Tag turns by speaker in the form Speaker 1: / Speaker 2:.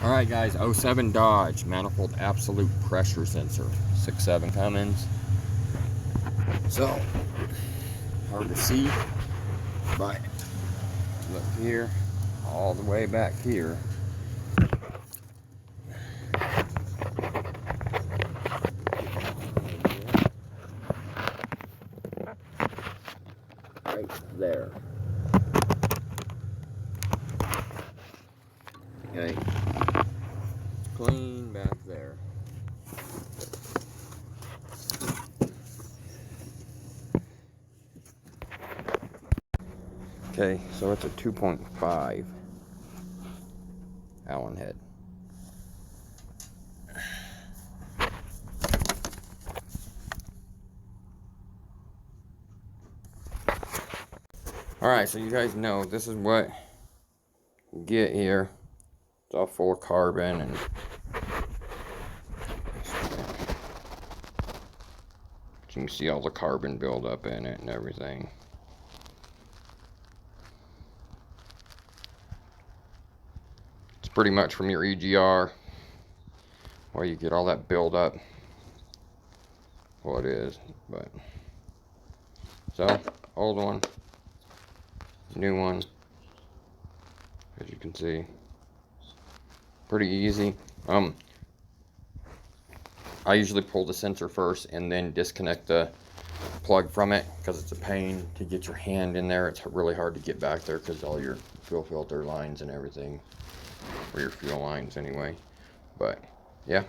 Speaker 1: Alright guys, '07 Dodge, manifold absolute pressure sensor, 6.7 Cummins. So, hard to see, but look here, all the way back here. Right there. Okay, clean back there. Okay, so it's a 2.5 Allen head. Alright, so you guys know this is what you get here. It's all full of carbon and you can see all the carbon buildup in it and everything. It's pretty much from your EGR where you get all that buildup. Well, it is, but so old one, new one, as you can see, pretty easy. I usually pull the sensor first and then disconnect the plug from it because it's a pain to get your hand in there. It's really hard to get back there because all your fuel filter lines and everything, or your fuel lines anyway. But yeah.